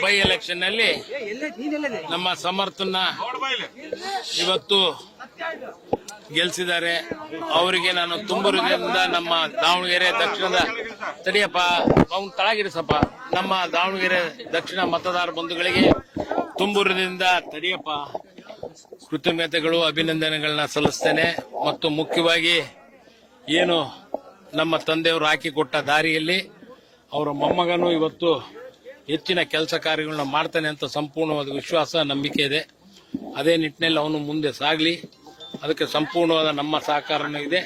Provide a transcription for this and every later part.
By election ನಲ್ಲಿ ನಮ್ಮ ಸಮರ್ಥನ ಇವತ್ತು ಗೆಲ್ಸಿದ್ದಾರೆ. ಅವರಿಗೆ ನಾನು ತುಂಬ ಹೃದಯದಿಂದ ನಮ್ಮ ದಾವಣಗೆರೆ ದಕ್ಷಿಣದ ತಡಿಯಪ್ಪ ಅವ್ನು ತಳಗಿರಿಸಪ್ಪ ನಮ್ಮ ದಾವಣಗೆರೆ ದಕ್ಷಿಣ ಮತದಾರ ಬಂಧುಗಳಿಗೆ ತುಂಬ ಹೃದಯದಿಂದ ತಡಿಯಪ್ಪ ಕೃತಜ್ಞತೆಗಳು ಅಭಿನಂದನೆಗಳನ್ನ ಸಲ್ಲಿಸ್ತೇನೆ. ಮತ್ತು ಮುಖ್ಯವಾಗಿ ಏನು ನಮ್ಮ ತಂದೆಯವರು ಹಾಕಿಕೊಟ್ಟ ದಾರಿಯಲ್ಲಿ ಅವರ ಮೊಮ್ಮಗನು ಇವತ್ತು ಹೆಚ್ಚಿನ ಕೆಲಸ ಕಾರ್ಯಗಳನ್ನ ಮಾಡ್ತಾನೆ ಅಂತ ಸಂಪೂರ್ಣವಾದ ವಿಶ್ವಾಸ ನಂಬಿಕೆ ಇದೆ. ಅದೇ ನಿಟ್ಟಿನಲ್ಲಿ ಅವನು ಮುಂದೆ ಸಾಗಲಿ, ಅದಕ್ಕೆ ಸಂಪೂರ್ಣವಾದ ನಮ್ಮ ಸಹಕಾರನೂ ಇದೆ.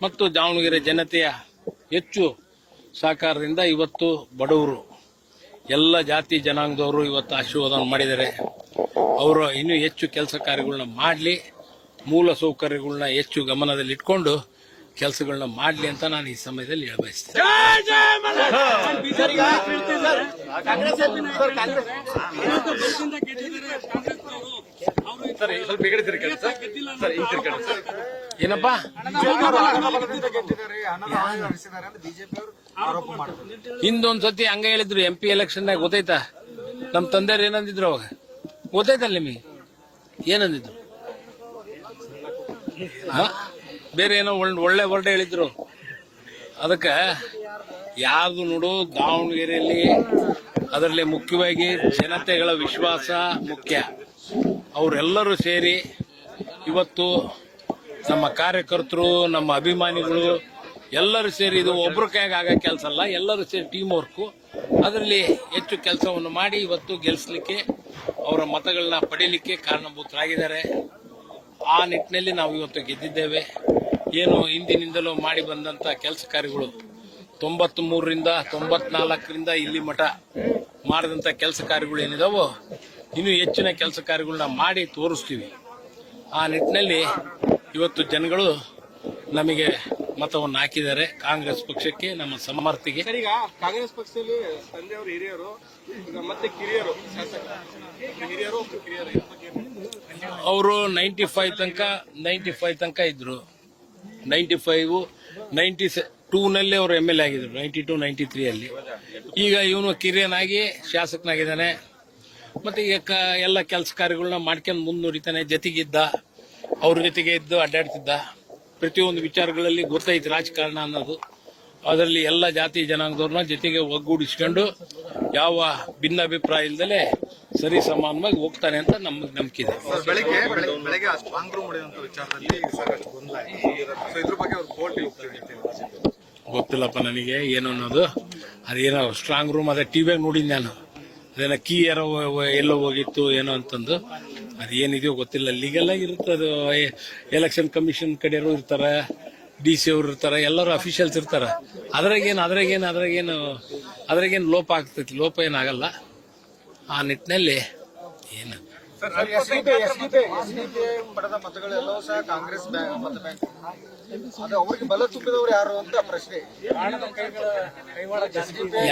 ಮತ್ತು ದಾವಣಗೆರೆ ಜನತೆಯ ಹೆಚ್ಚು ಸಹಕಾರದಿಂದ ಇವತ್ತು ಬಡವರು ಎಲ್ಲ ಜಾತಿ ಜನಾಂಗದವರು ಇವತ್ತು ಆಶೀರ್ವಾದ ಮಾಡಿದ್ದಾರೆ. ಅವರು ಇನ್ನೂ ಹೆಚ್ಚು ಕೆಲಸ ಕಾರ್ಯಗಳನ್ನ ಮಾಡಲಿ, ಮೂಲ ಸೌಕರ್ಯಗಳನ್ನ ಹೆಚ್ಚು ಗಮನದಲ್ಲಿ ಇಟ್ಕೊಂಡು ಕೆಲಸಗಳನ್ನ ಮಾಡಲಿ ಅಂತ ನಾನು ಈ ಸಮಯದಲ್ಲಿ ಹೇಳಬಯಸ್ತೇನೆ. ಏನಪ್ಪಾ ಹಿಂದೊಂದ್ಸತಿ ಹಂಗ ಹೇಳಿದ್ರು MP ಎಲೆಕ್ಷನ್ ಗೊತ್ತಾಯ್ತಾ? ನಮ್ ತಂದೆಯವ್ರು ಏನಂದಿದ್ರು ಅವಾಗ ಗೊತ್ತಾಯ್ತಲ್ಲ ನಿಮಗೆ? ಏನಂದಿದ್ರು? ಬೇರೆ ಏನೋ ಒಳ್ಳೆ ವರ್ಡ್ ಹೇಳಿದ್ರು. ಅದಕ್ಕೆ ಯಾರ್ದು ನೋಡು ದಾವಣಗೆರೆಯಲ್ಲಿ ಅದರಲ್ಲಿ ಮುಖ್ಯವಾಗಿ ಜನತೆಗಳ ವಿಶ್ವಾಸ ಮುಖ್ಯ. ಅವರೆಲ್ಲರೂ ಸೇರಿ ಇವತ್ತು ನಮ್ಮ ಕಾರ್ಯಕರ್ತರು, ನಮ್ಮ ಅಭಿಮಾನಿಗಳು ಎಲ್ಲರೂ ಸೇರಿ, ಇದು ಒಬ್ರ ಕೈಯಾಗ ಆಗೋ ಕೆಲಸ ಅಲ್ಲ, ಎಲ್ಲರೂ ಸೇರಿ ಟೀಮ್ ವರ್ಕು. ಅದರಲ್ಲಿ ಹೆಚ್ಚು ಕೆಲಸವನ್ನು ಮಾಡಿ ಇವತ್ತು ಗೆಲ್ಲಿಸಲಿಕ್ಕೆ, ಅವರ ಮತಗಳನ್ನ ಪಡೀಲಿಕ್ಕೆ ಕಾರಣಭೂತರಾಗಿದ್ದಾರೆ. ಆ ನಿಟ್ಟಿನಲ್ಲಿ ನಾವು ಇವತ್ತು ಗೆದ್ದಿದ್ದೇವೆ. ಏನು ಹಿಂದಿನಿಂದಲೂ ಮಾಡಿ ಬಂದಂತ ಕೆಲಸ ಕಾರ್ಯಗಳು 93ರಿಂದ 94ರಿಂದ ಇಲ್ಲಿ ಮಠ ಮಾಡಿದಂತ ಕೆಲಸ ಕಾರ್ಯಗಳು ಏನಿದಾವೋ ಇನ್ನೂ ಹೆಚ್ಚಿನ ಕೆಲಸ ಕಾರ್ಯಗಳನ್ನ ಮಾಡಿ ತೋರಿಸ್ತೀವಿ. ಆ ನಿಟ್ಟಿನಲ್ಲಿ ಇವತ್ತು ಜನಗಳು ನಮಗೆ ಮತವನ್ನು ಹಾಕಿದ್ದಾರೆ ಕಾಂಗ್ರೆಸ್ ಪಕ್ಷಕ್ಕೆ, ನಮ್ಮ ಸಮರ್ಥಿಗೆ. ಈಗ ಕಾಂಗ್ರೆಸ್ ಪಕ್ಷದಲ್ಲಿ ತಂದೆಯವರು ಹಿರಿಯರು, ಮತ್ತೆ ಕಿರಿಯರು, ಹಿರಿಯರು ಅವರು 95 ತನಕ ಇದ್ರು. 95, 92 ನಲ್ಲಿ ಅವರು MLA ಆಗಿದ್ರು, 92, 93 ಅಲ್ಲಿ. ಈಗ ಇವನು ಕಿರಿಯನಾಗಿ ಶಾಸಕನಾಗಿದ್ದಾನೆ. ಮತ್ತೆ ಈಗ ಎಲ್ಲ ಕೆಲಸ ಕಾರ್ಯಗಳನ್ನ ಮಾಡ್ಕೊಂಡು ಮುಂದುವರಿತಾನೆ. ಜೊತೆಗಿದ್ದ, ಅವ್ರ ಜೊತೆಗೆ ಇದ್ದು ಅಡ್ಡಾಡ್ತಿದ್ದ. ಪ್ರತಿಯೊಂದು ವಿಚಾರಗಳಲ್ಲಿ ಗೊತ್ತೈತಿ ರಾಜಕಾರಣ ಅನ್ನೋದು. ಅದರಲ್ಲಿ ಎಲ್ಲ ಜಾತಿ ಜನಾಂಗದವ್ರನ್ನ ಜೊತೆಗೆ ಒಗ್ಗೂಡಿಸ್ಕೊಂಡು ಯಾವ ಭಿನ್ನಾಭಿಪ್ರಾಯ ಇಲ್ಲದೆ ಸರಿ ಸಮಾನವಾಗಿ ಹೋಗ್ತಾನೆ ಅಂತ ನಮ್ಗೆ ನಂಬಿಕೆ ಇದೆ. ಗೊತ್ತಿಲ್ಲಪ್ಪ ನನಗೆ ಏನು ಅನ್ನೋದು. ಅದೇನೋ ಸ್ಟ್ರಾಂಗ್ ರೂಮ್ ಅದೇ ಟಿವಿಯಾಗ ನೋಡಿದ್ ನಾನು. ಅದೇನೋ ಕೀ ಯಾರೋ ಎಲ್ಲೋ ಹೋಗಿತ್ತು ಏನೋ ಅಂತಂದು. ಅದೇನಿದೆಯೋ ಗೊತ್ತಿಲ್ಲ. ಲೀಗಲ್ ಆಗಿರುತ್ತೆ ಅದು. ಎಲೆಕ್ಷನ್ ಕಮಿಷನ್ ಕಡೆಯವರು ಇರ್ತಾರ, DC ಅವರು ಇರ್ತಾರ, ಎಲ್ಲರೂ ಅಫಿಷಿಯಲ್ಸ್ ಇರ್ತಾರ. ಅದ್ರಾಗೇನು ಲೋಪ ಆಗ್ತೈತಿ? ಲೋಪ ಏನಾಗಲ್ಲ. ಆ ನಿಟ್ಟಿನಲ್ಲಿ ಏನು ಮತಗಳೆಲ್ಲವೂ ಸಹ ಕಾಂಗ್ರೆಸ್ ಮತ ಬ್ಯಾಂಕ್, ಅವರಿಗೆ ಬಲ ತುಂಬಿದವರು ಯಾರು ಅಂತ ಪ್ರಶ್ನೆ.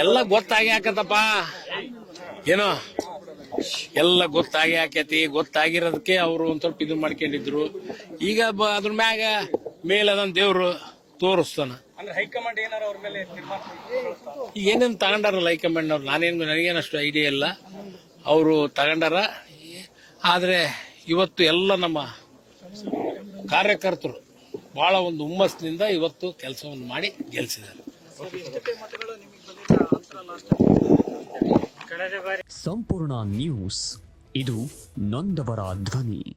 ಎಲ್ಲ ಗೊತ್ತಾಗಿ ಹಾಕತ್ತಪ್ಪ, ಏನೋ ಎಲ್ಲ ಗೊತ್ತಾಗಿ ಹಾಕೈತಿ. ಗೊತ್ತಾಗಿರೋದಕ್ಕೆ ಅವರು ಒಂದ್ ಸ್ವಲ್ಪ ಇದು ಮಾಡ್ಕೊಂಡಿದ್ರು. ಈಗ ಅದ್ರ ಮ್ಯಾಗ ಮೇಲದನ್ ದೇವ್ರು ತೋರಿಸ್ತಾನ. ಹೈಕಮಾಂಡ್ ಏನಾರ ಅವ್ರ ಮೇಲೆ ಏನೇನು ತಗೊಂಡಾರಲ್ಲ ಹೈಕಮಾಂಡ್ ಅವ್ರು. ನನಗೇನಷ್ಟು ಐಡಿಯಾ ಇಲ್ಲ. ಅವರು ತಗೊಂಡಾರ. ಆದ್ರೆ ಇವತ್ತು ಎಲ್ಲ ನಮ್ಮ ಕಾರ್ಯಕರ್ತರು ಬಹಳ ಒಂದು ಹುಮ್ಮಸ್ಸಿನಿಂದ ಇವತ್ತು ಕೆಲಸವನ್ನು ಮಾಡಿ ಗೆಲ್ಲಿಸಿದ್ದಾರೆ. ಸಂಪೂರ್ಣ ನ್ಯೂಸ್, ಇದು ನೊಂದವರ ಧ್ವನಿ.